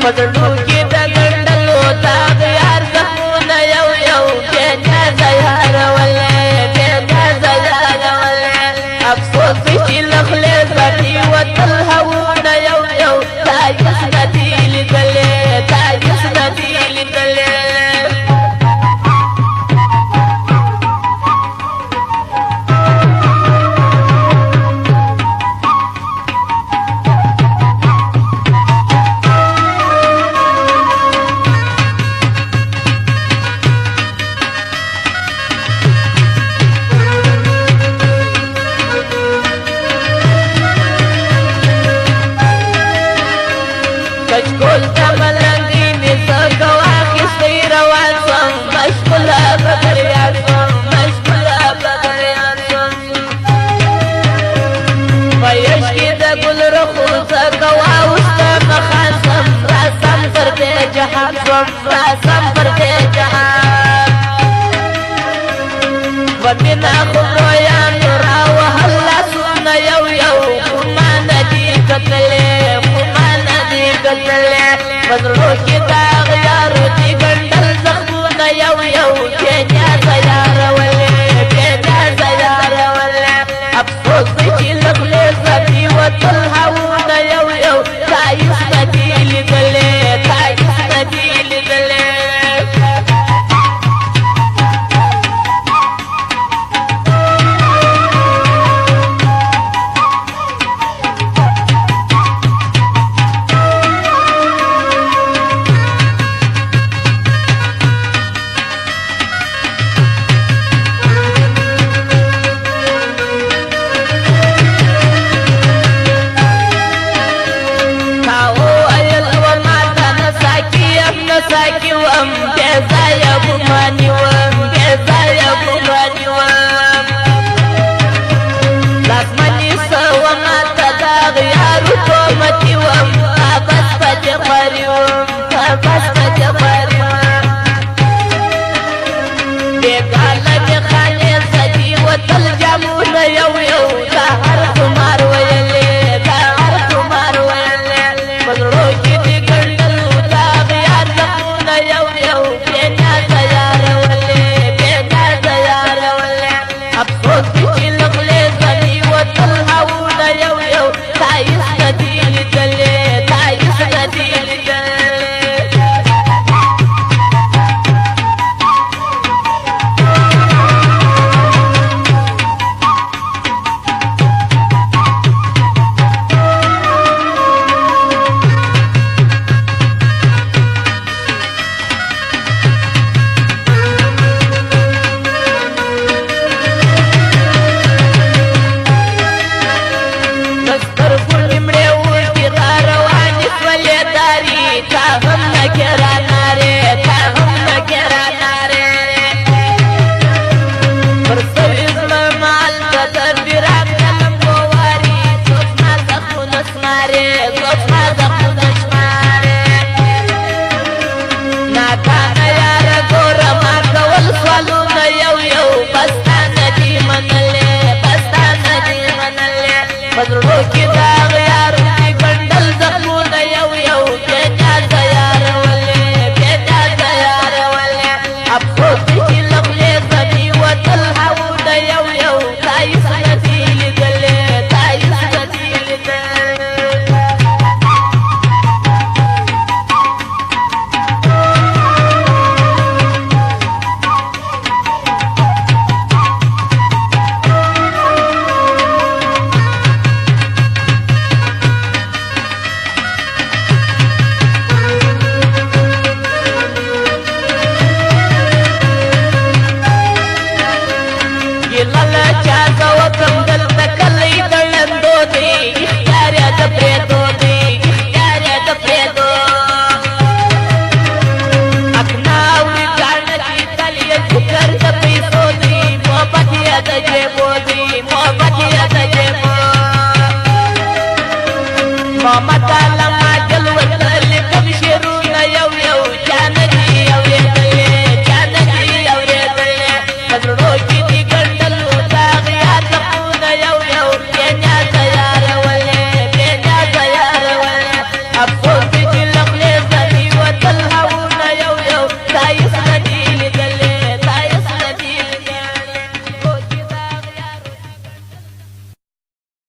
پزړو کې د ګندلو تا یار زخمونه یو یو بې نیازه یارولې بې نیازه یارولې افسوس دی چې له خولې زړې وتل هوونه یو یو تا هېڅ نه دي لیدلې تا هېڅ نه دي لیدلې کچکول تا ملنګي مې زکه واخیستی روان شوم مشغوله په دریاب شوم مشغوله په دریاب شوم په یش کې د ګل رخو زکه واوښته مخان شوم راسم پر دې جهان شوم راسم پر دې جهان و مینه خدایانو راوهل لاسونه یو یو خو ما نه دي کتلې پزړو کې داغ یارو دي ګنډل زخمونه یو یو بې نیازه یارولې بې نیازه یارولې افسوس دی چې له خولې زړې وتل هوونه یو یو تا هېڅ نه دي لیدلې تا هېڅ نه دي لیدلې ساکی وم